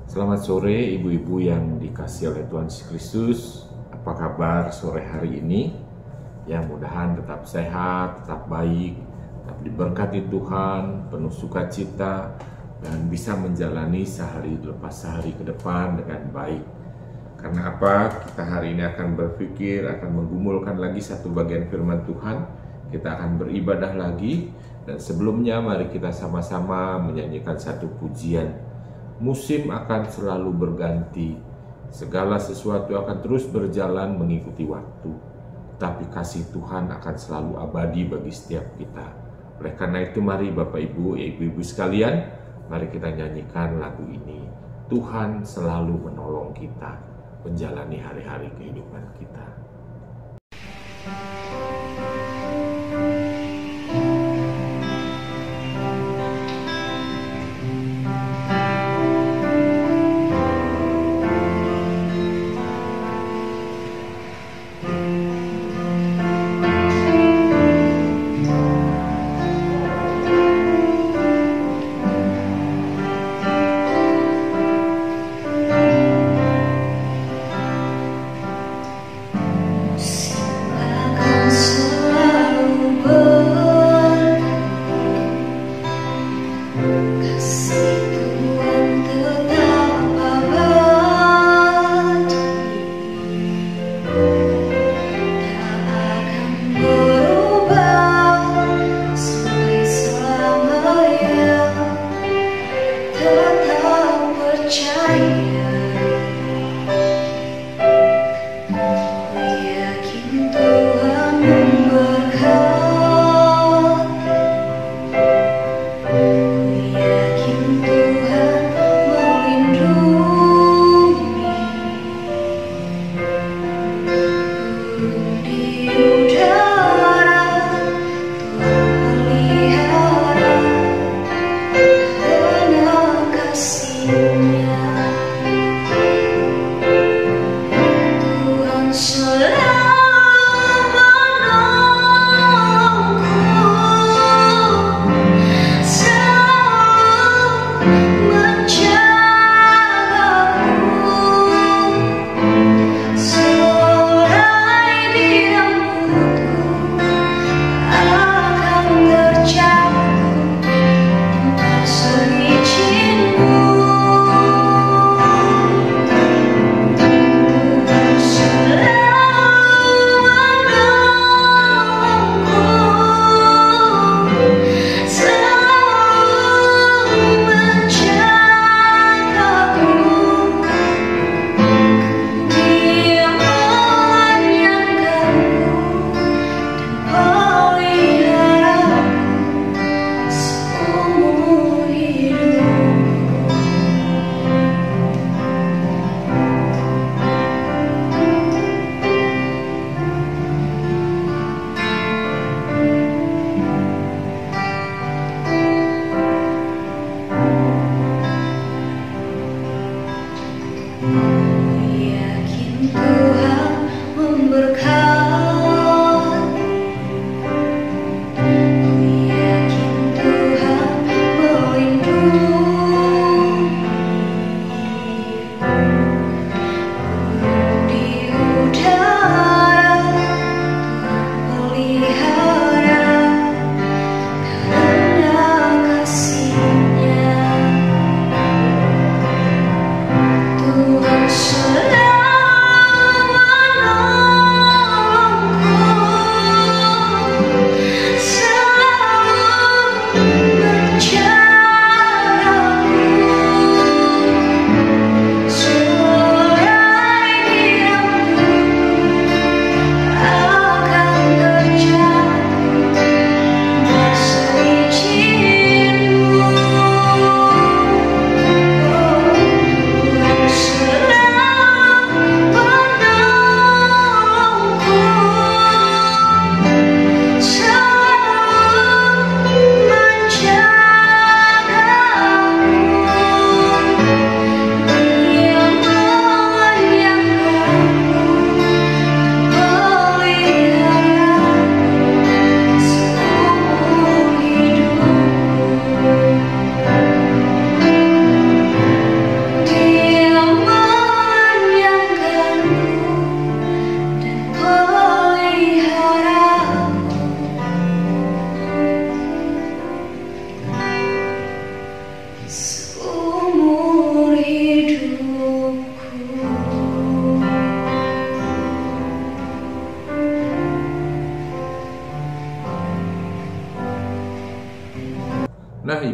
Selamat sore ibu-ibu yang dikasihi oleh Tuhan Yesus Kristus. Apa kabar sore hari ini? Ya, mudahan tetap sehat, tetap baik, tetap diberkati Tuhan, penuh sukacita, dan bisa menjalani sehari lepas sehari ke depan dengan baik. Karena apa? Kita hari ini akan berpikir, akan menggumulkan lagi satu bagian firman Tuhan. Kita akan beribadah lagi, dan sebelumnya mari kita sama-sama menyanyikan satu pujian. Musim akan selalu berganti, segala sesuatu akan terus berjalan mengikuti waktu, tapi kasih Tuhan akan selalu abadi bagi setiap kita. Oleh karena itu mari Bapak Ibu, Ibu-ibu sekalian, mari kita nyanyikan lagu ini. Tuhan selalu menolong kita menjalani hari-hari kehidupan kita. Akan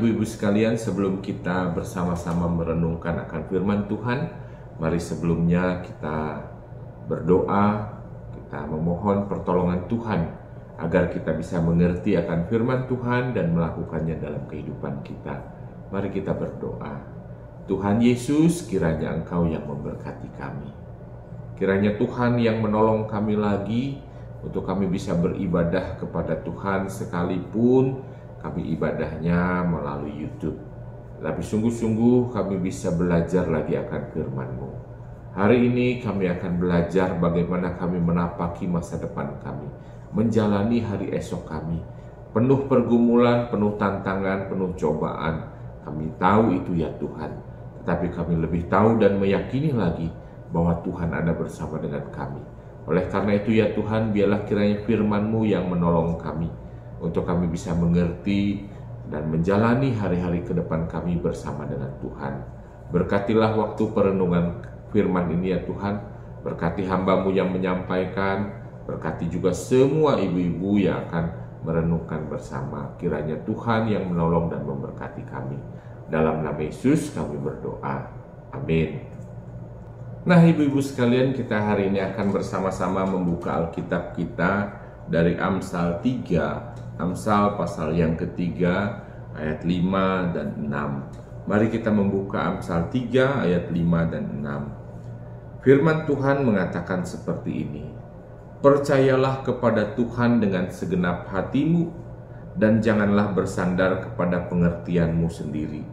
ibu-ibu sekalian, sebelum kita bersama-sama merenungkan akan firman Tuhan, mari sebelumnya kita berdoa, kita memohon pertolongan Tuhan agar kita bisa mengerti akan firman Tuhan dan melakukannya dalam kehidupan kita. Mari kita berdoa. Tuhan Yesus, kiranya Engkau yang memberkati kami. Kiranya Tuhan yang menolong kami lagi untuk kami bisa beribadah kepada Tuhan sekalipun kami ibadahnya melalui YouTube. Tapi sungguh-sungguh kami bisa belajar lagi akan firman-Mu. Hari ini kami akan belajar bagaimana kami menapaki masa depan kami, menjalani hari esok kami. Penuh pergumulan, penuh tantangan, penuh cobaan. Kami tahu itu ya Tuhan. Tetapi kami lebih tahu dan meyakini lagi bahwa Tuhan ada bersama dengan kami. Oleh karena itu ya Tuhan, biarlah kiranya firman-Mu yang menolong kami, untuk kami bisa mengerti dan menjalani hari-hari ke depan kami bersama dengan Tuhan. Berkatilah waktu perenungan firman ini ya Tuhan. Berkati hamba-Mu yang menyampaikan. Berkati juga semua ibu-ibu yang akan merenungkan bersama. Kiranya Tuhan yang menolong dan memberkati kami. Dalam nama Yesus kami berdoa. Amin. Nah ibu-ibu sekalian, kita hari ini akan bersama-sama membuka Alkitab kita dari Amsal 3. Amsal pasal yang ketiga ayat 5 dan 6. Mari kita membuka Amsal 3 ayat 5 dan 6. Firman Tuhan mengatakan seperti ini. Percayalah kepada Tuhan dengan segenap hatimu dan janganlah bersandar kepada pengertianmu sendiri.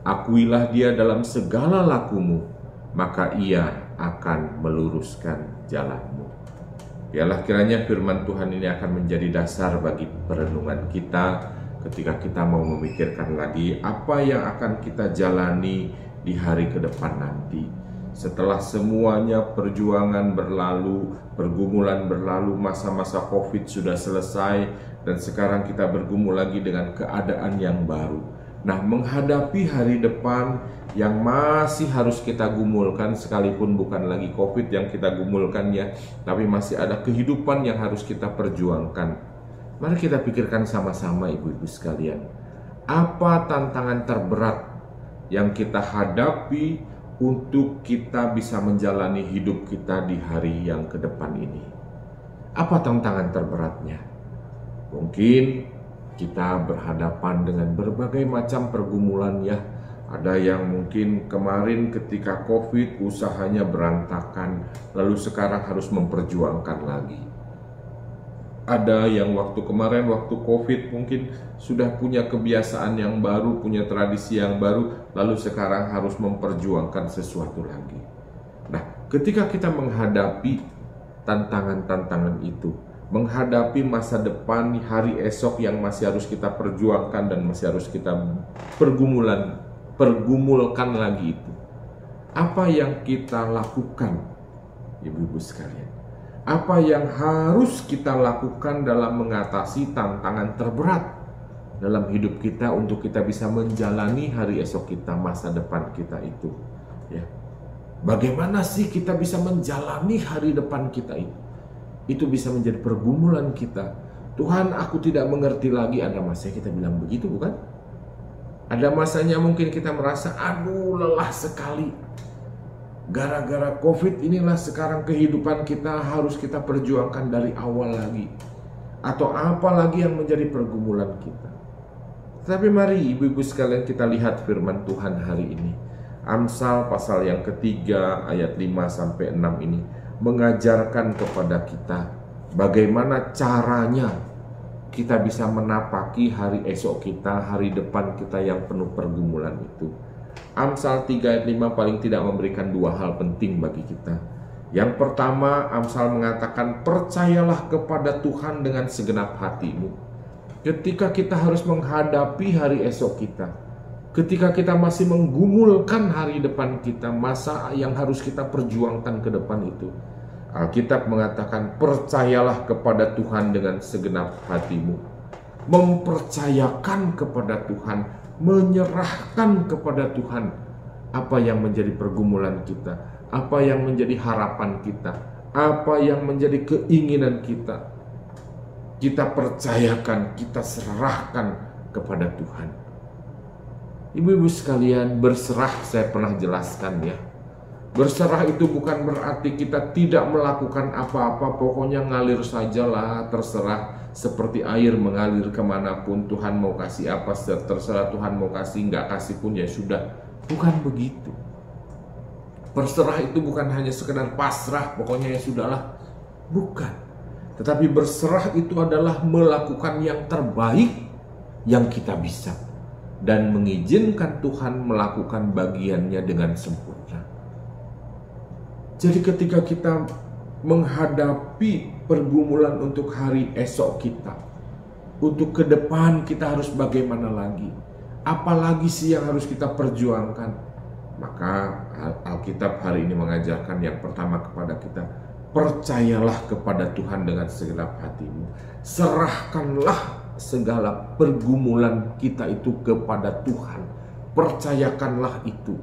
Akuilah Dia dalam segala lakumu, maka Ia akan meluruskan jalanmu. Biarlah kiranya firman Tuhan ini akan menjadi dasar bagi perenungan kita ketika kita mau memikirkan lagi apa yang akan kita jalani di hari ke depan nanti. Setelah semuanya perjuangan berlalu, pergumulan berlalu, masa-masa COVID sudah selesai, dan sekarang kita bergumul lagi dengan keadaan yang baru. Nah, menghadapi hari depan yang masih harus kita gumulkan, sekalipun bukan lagi COVID yang kita gumulkan ya, tapi masih ada kehidupan yang harus kita perjuangkan. Mari kita pikirkan sama-sama ibu-ibu sekalian. Apa tantangan terberat yang kita hadapi untuk kita bisa menjalani hidup kita di hari yang ke depan ini? Apa tantangan terberatnya? Mungkin kita berhadapan dengan berbagai macam pergumulan ya. Ada yang mungkin kemarin ketika COVID usahanya berantakan, lalu sekarang harus memperjuangkan lagi. Ada yang waktu kemarin, waktu COVID mungkin sudah punya kebiasaan yang baru, punya tradisi yang baru, lalu sekarang harus memperjuangkan sesuatu lagi. Nah, ketika kita menghadapi tantangan-tantangan itu, menghadapi masa depan, hari esok yang masih harus kita perjuangkan dan masih harus kita pergumulkan lagi itu. Apa yang kita lakukan, ibu-ibu sekalian? Apa yang harus kita lakukan dalam mengatasi tantangan terberat dalam hidup kita untuk kita bisa menjalani hari esok kita, masa depan kita itu? Ya. Bagaimana sih kita bisa menjalani hari depan kita itu? Itu bisa menjadi pergumulan kita. Tuhan, aku tidak mengerti lagi. Ada masanya kita bilang begitu, bukan? Ada masanya mungkin kita merasa, aduh lelah sekali. Gara-gara COVID inilah sekarang kehidupan kita harus kita perjuangkan dari awal lagi. Atau apa lagi yang menjadi pergumulan kita. Tapi mari ibu-ibu sekalian kita lihat firman Tuhan hari ini. Amsal pasal yang ketiga ayat 5-6 ini mengajarkan kepada kita bagaimana caranya kita bisa menapaki hari esok kita, hari depan kita yang penuh pergumulan itu. Amsal 3 ayat 5 paling tidak memberikan dua hal penting bagi kita. Yang pertama, Amsal mengatakan percayalah kepada Tuhan dengan segenap hatimu. Ketika kita harus menghadapi hari esok kita, ketika kita masih menggumulkan hari depan kita, masa yang harus kita perjuangkan ke depan itu, Alkitab mengatakan percayalah kepada Tuhan dengan segenap hatimu. Mempercayakan kepada Tuhan, menyerahkan kepada Tuhan apa yang menjadi pergumulan kita, apa yang menjadi harapan kita, apa yang menjadi keinginan kita. Kita percayakan, kita serahkan kepada Tuhan. Ibu-ibu sekalian, berserah saya pernah jelaskan ya. Berserah itu bukan berarti kita tidak melakukan apa-apa, pokoknya ngalir sajalah, terserah seperti air mengalir kemanapun, Tuhan mau kasih apa, terserah Tuhan mau kasih, nggak kasih pun ya sudah. Bukan begitu. Berserah itu bukan hanya sekedar pasrah, pokoknya ya sudahlah. Bukan. Tetapi berserah itu adalah melakukan yang terbaik yang kita bisa. Dan mengizinkan Tuhan melakukan bagiannya dengan sempurna. Jadi ketika kita menghadapi pergumulan untuk hari esok kita, untuk ke depan kita harus bagaimana lagi? Apalagi sih yang harus kita perjuangkan? Maka Alkitab hari ini mengajarkan yang pertama kepada kita, percayalah kepada Tuhan dengan segenap hatimu. Serahkanlah segala pergumulan kita itu kepada Tuhan. Percayakanlah itu.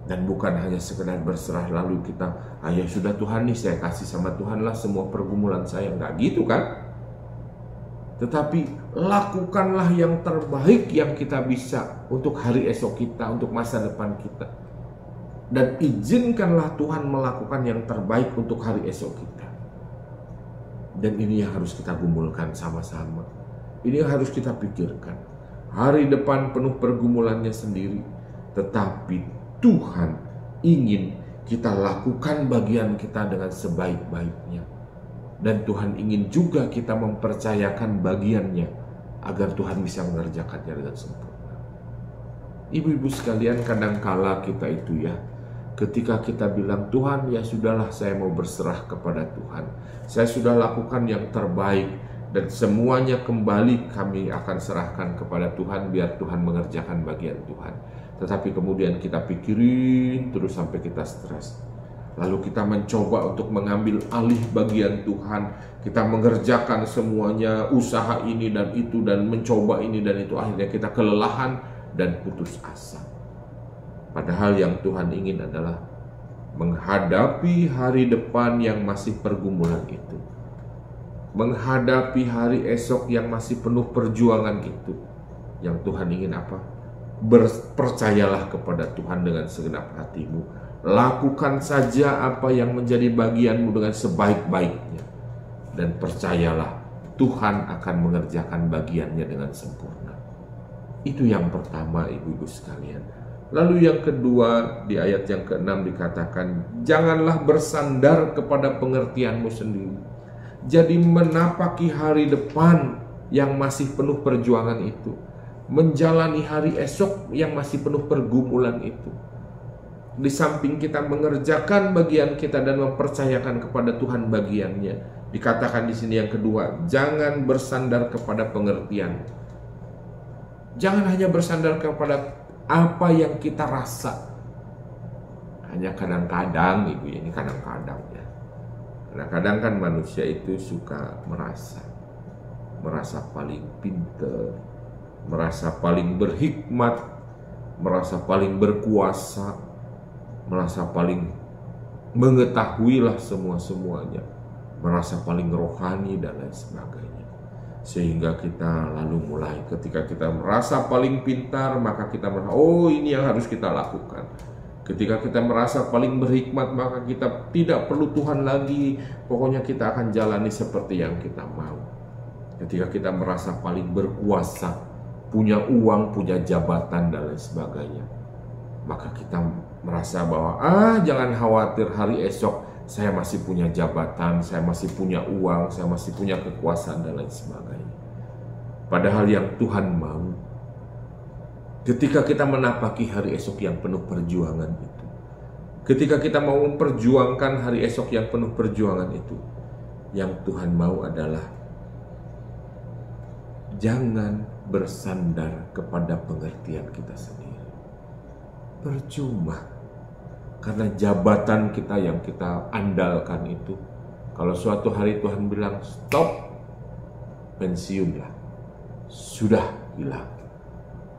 Dan bukan hanya sekedar berserah lalu kita, ya sudah Tuhan nih, saya kasih sama Tuhan lah semua pergumulan saya. Enggak gitu kan? Tetapi lakukanlah yang terbaik yang kita bisa untuk hari esok kita, untuk masa depan kita. Dan izinkanlah Tuhan melakukan yang terbaik untuk hari esok kita. Dan ini yang harus kita gumulkan sama-sama. Ini yang harus kita pikirkan. Hari depan penuh pergumulannya sendiri, tetapi Tuhan ingin kita lakukan bagian kita dengan sebaik-baiknya. Dan Tuhan ingin juga kita mempercayakan bagiannya agar Tuhan bisa mengerjakannya dengan sempurna. Ibu-ibu sekalian, kadangkala kita itu ya, ketika kita bilang, Tuhan ya sudahlah, saya mau berserah kepada Tuhan. Saya sudah lakukan yang terbaik dan semuanya kembali kami akan serahkan kepada Tuhan, biar Tuhan mengerjakan bagian Tuhan. Tetapi kemudian kita pikirin terus sampai kita stres. Lalu kita mencoba untuk mengambil alih bagian Tuhan. Kita mengerjakan semuanya, usaha ini dan itu, dan mencoba ini dan itu. Akhirnya kita kelelahan dan putus asa. Padahal yang Tuhan ingin adalah menghadapi hari depan yang masih pergumulan itu. Menghadapi hari esok yang masih penuh perjuangan itu. Yang Tuhan ingin apa? Percayalah kepada Tuhan dengan segenap hatimu. Lakukan saja apa yang menjadi bagianmu dengan sebaik-baiknya. Dan percayalah, Tuhan akan mengerjakan bagiannya dengan sempurna. Itu yang pertama, ibu-ibu sekalian. Lalu yang kedua, di ayat yang ke-6 dikatakan, janganlah bersandar kepada pengertianmu sendiri. Jadi menapaki hari depan yang masih penuh perjuangan itu. Menjalani hari esok yang masih penuh pergumulan itu. Di samping kita mengerjakan bagian kita dan mempercayakan kepada Tuhan bagiannya, dikatakan di sini yang kedua, jangan bersandar kepada pengertian. Jangan hanya bersandar kepada apa yang kita rasa. Hanya kadang-kadang, ibu, ini kadang-kadang ya. Kadang-kadang kan manusia itu suka merasa paling pintar, merasa paling berhikmat, merasa paling berkuasa, merasa paling mengetahui lah semua-semuanya, merasa paling rohani dan lain sebagainya. Sehingga kita lalu mulai ketika kita merasa paling pintar, maka kita merasa, oh ini yang harus kita lakukan. Ketika kita merasa paling berhikmat, maka kita tidak perlu Tuhan lagi, pokoknya kita akan jalani seperti yang kita mau. Ketika kita merasa paling berkuasa, punya uang, punya jabatan dan lain sebagainya, maka kita merasa bahwa jangan khawatir, hari esok saya masih punya jabatan, saya masih punya uang, saya masih punya kekuasaan dan lain sebagainya. Padahal yang Tuhan mau, ketika kita menapaki hari esok yang penuh perjuangan itu, ketika kita mau memperjuangkan hari esok yang penuh perjuangan itu, yang Tuhan mau adalah jangan bersandar kepada pengertian kita sendiri. Percuma. Karena jabatan kita yang kita andalkan itu, kalau suatu hari Tuhan bilang stop, pensiunlah, sudah hilang.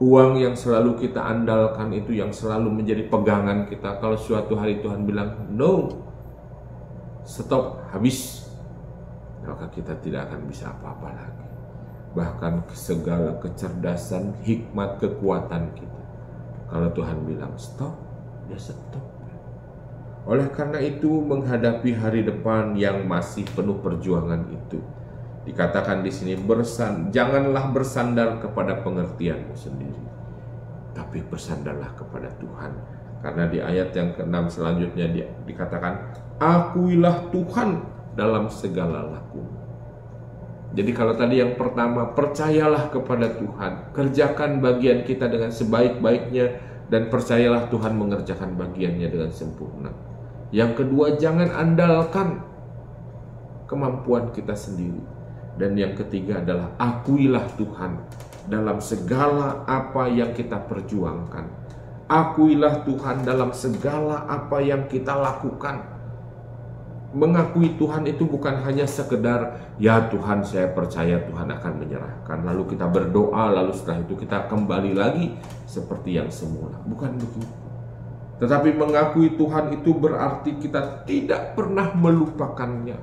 Uang yang selalu kita andalkan itu, yang selalu menjadi pegangan kita, kalau suatu hari Tuhan bilang no, stop, habis, maka kita tidak akan bisa apa-apa lagi. bahkan segala kecerdasan, hikmat, kekuatan kita. Kalau Tuhan bilang stop, ya stop. Oleh karena itu, menghadapi hari depan yang masih penuh perjuangan itu, dikatakan di sini, janganlah bersandar kepada pengertianmu sendiri, tapi bersandarlah kepada Tuhan. Karena di ayat yang ke-6 selanjutnya dikatakan, akuilah Tuhan dalam segala lakumu. Jadi kalau tadi yang pertama, percayalah kepada Tuhan, kerjakan bagian kita dengan sebaik-baiknya, dan percayalah Tuhan mengerjakan bagiannya dengan sempurna. Yang kedua, jangan andalkan kemampuan kita sendiri. Dan yang ketiga adalah akuilah Tuhan dalam segala apa yang kita perjuangkan. Akuilah Tuhan dalam segala apa yang kita lakukan. Mengakui Tuhan itu bukan hanya sekedar, ya Tuhan saya percaya Tuhan akan menyerahkan, lalu kita berdoa, lalu setelah itu kita kembali lagi seperti yang semula. Bukan begitu. Tetapi mengakui Tuhan itu berarti kita tidak pernah melupakannya.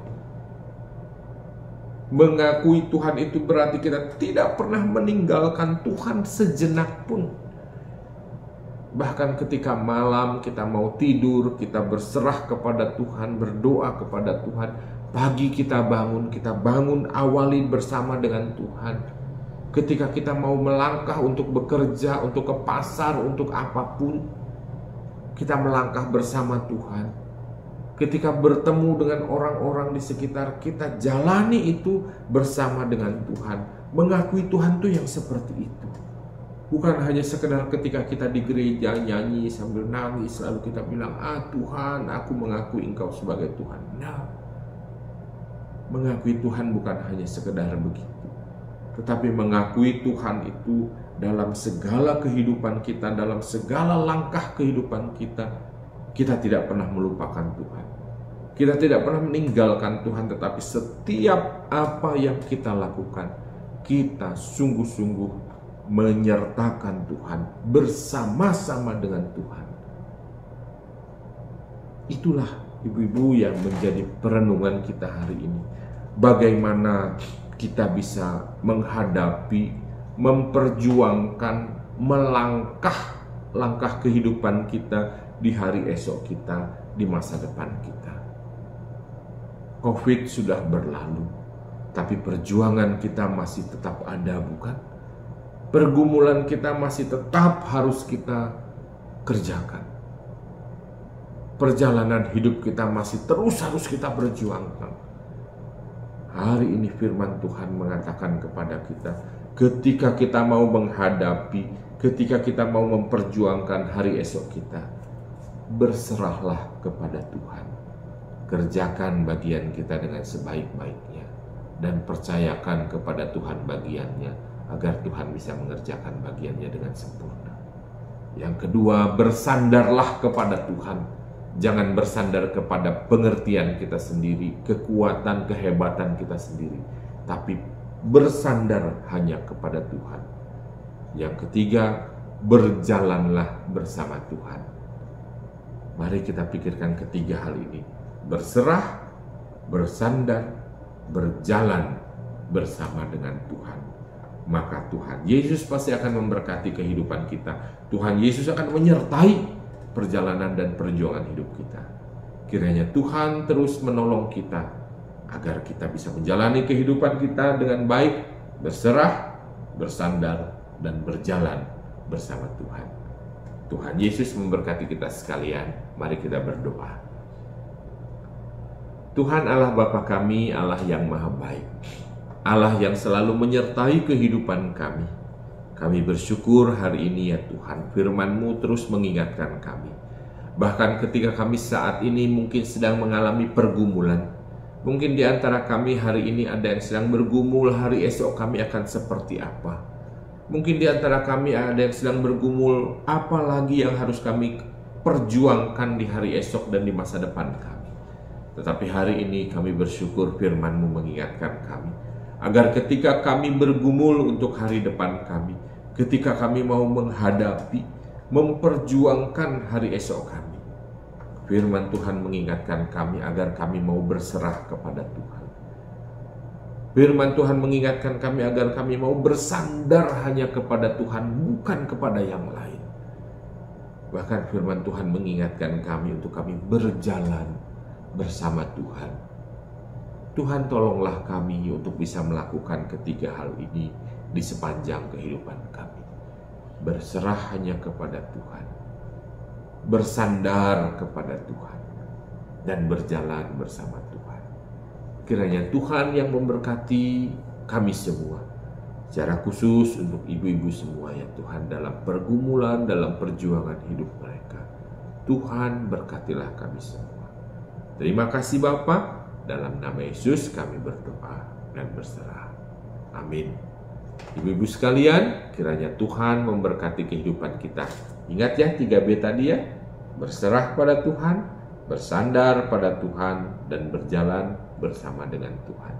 Mengakui Tuhan itu berarti kita tidak pernah meninggalkan Tuhan sejenak pun. Bahkan ketika malam kita mau tidur, kita berserah kepada Tuhan, berdoa kepada Tuhan. Pagi kita bangun awali bersama dengan Tuhan. Ketika kita mau melangkah untuk bekerja, untuk ke pasar, untuk apapun, kita melangkah bersama Tuhan. Ketika bertemu dengan orang-orang di sekitar kita, jalani itu bersama dengan Tuhan. Mengakui Tuhan itu yang seperti itu. Bukan hanya sekedar ketika kita di gereja nyanyi sambil nangis, lalu kita bilang, Tuhan, aku mengakui Engkau sebagai Tuhan. Nah, mengakui Tuhan bukan hanya sekedar begitu. Tetapi mengakui Tuhan itu dalam segala kehidupan kita, dalam segala langkah kehidupan kita, kita tidak pernah melupakan Tuhan. Kita tidak pernah meninggalkan Tuhan, tetapi setiap apa yang kita lakukan, kita sungguh-sungguh menyertakan Tuhan, bersama-sama dengan Tuhan. Itulah ibu-ibu yang menjadi perenungan kita hari ini. Bagaimana kita bisa menghadapi, memperjuangkan, langkah kehidupan kita di hari esok kita, di masa depan kita. Covid sudah berlalu, tapi perjuangan kita masih tetap ada, bukan? Pergumulan kita masih tetap harus kita kerjakan. Perjalanan hidup kita masih terus harus kita perjuangkan. Hari ini firman Tuhan mengatakan kepada kita, ketika kita mau menghadapi, ketika kita mau memperjuangkan hari esok kita, berserahlah kepada Tuhan. Kerjakan bagian kita dengan sebaik-baiknya, dan percayakan kepada Tuhan bagiannya, agar Tuhan bisa mengerjakan bagiannya dengan sempurna. Yang kedua, bersandarlah kepada Tuhan. Jangan bersandar kepada pengertian kita sendiri, kekuatan, kehebatan kita sendiri, tapi bersandar hanya kepada Tuhan. Yang ketiga, berjalanlah bersama Tuhan. Mari kita pikirkan ketiga hal ini. Berserah, bersandar, berjalan bersama dengan Tuhan. Maka Tuhan Yesus pasti akan memberkati kehidupan kita. Tuhan Yesus akan menyertai perjalanan dan perjuangan hidup kita. Kiranya Tuhan terus menolong kita agar kita bisa menjalani kehidupan kita dengan baik, berserah, bersandar, dan berjalan bersama Tuhan. Tuhan Yesus memberkati kita sekalian. Mari kita berdoa. Tuhan Allah Bapa kami, Allah yang maha baik, Allah yang selalu menyertai kehidupan kami. Kami bersyukur hari ini ya Tuhan, firman-Mu terus mengingatkan kami. Bahkan ketika kami saat ini mungkin sedang mengalami pergumulan, mungkin di antara kami hari ini ada yang sedang bergumul, hari esok kami akan seperti apa. Mungkin di antara kami ada yang sedang bergumul, apa lagi yang harus kami perjuangkan di hari esok dan di masa depan kami. Tetapi hari ini kami bersyukur firman-Mu mengingatkan kami, agar ketika kami bergumul untuk hari depan kami, ketika kami mau menghadapi, memperjuangkan hari esok kami, firman Tuhan mengingatkan kami agar kami mau berserah kepada Tuhan. Firman Tuhan mengingatkan kami agar kami mau bersandar hanya kepada Tuhan, bukan kepada yang lain. Bahkan firman Tuhan mengingatkan kami untuk kami berjalan bersama Tuhan. Tuhan, tolonglah kami untuk bisa melakukan ketiga hal ini di sepanjang kehidupan kami. Berserah hanya kepada Tuhan, bersandar kepada Tuhan, dan berjalan bersama Tuhan. Kiranya Tuhan yang memberkati kami semua, secara khusus untuk ibu-ibu semua ya Tuhan, dalam pergumulan, dalam perjuangan hidup mereka. Tuhan berkatilah kami semua. Terima kasih Bapa, dalam nama Yesus kami berdoa dan berserah. Amin. Ibu-ibu sekalian, kiranya Tuhan memberkati kehidupan kita. Ingat ya 3B tadi ya, berserah pada Tuhan, bersandar pada Tuhan, dan berjalan bersama dengan Tuhan.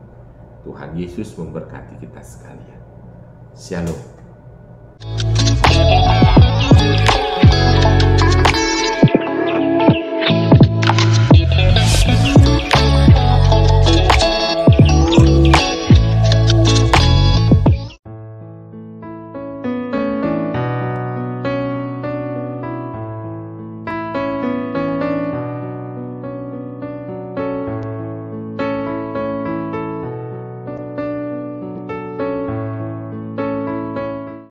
Tuhan Yesus memberkati kita sekalian. Shalom.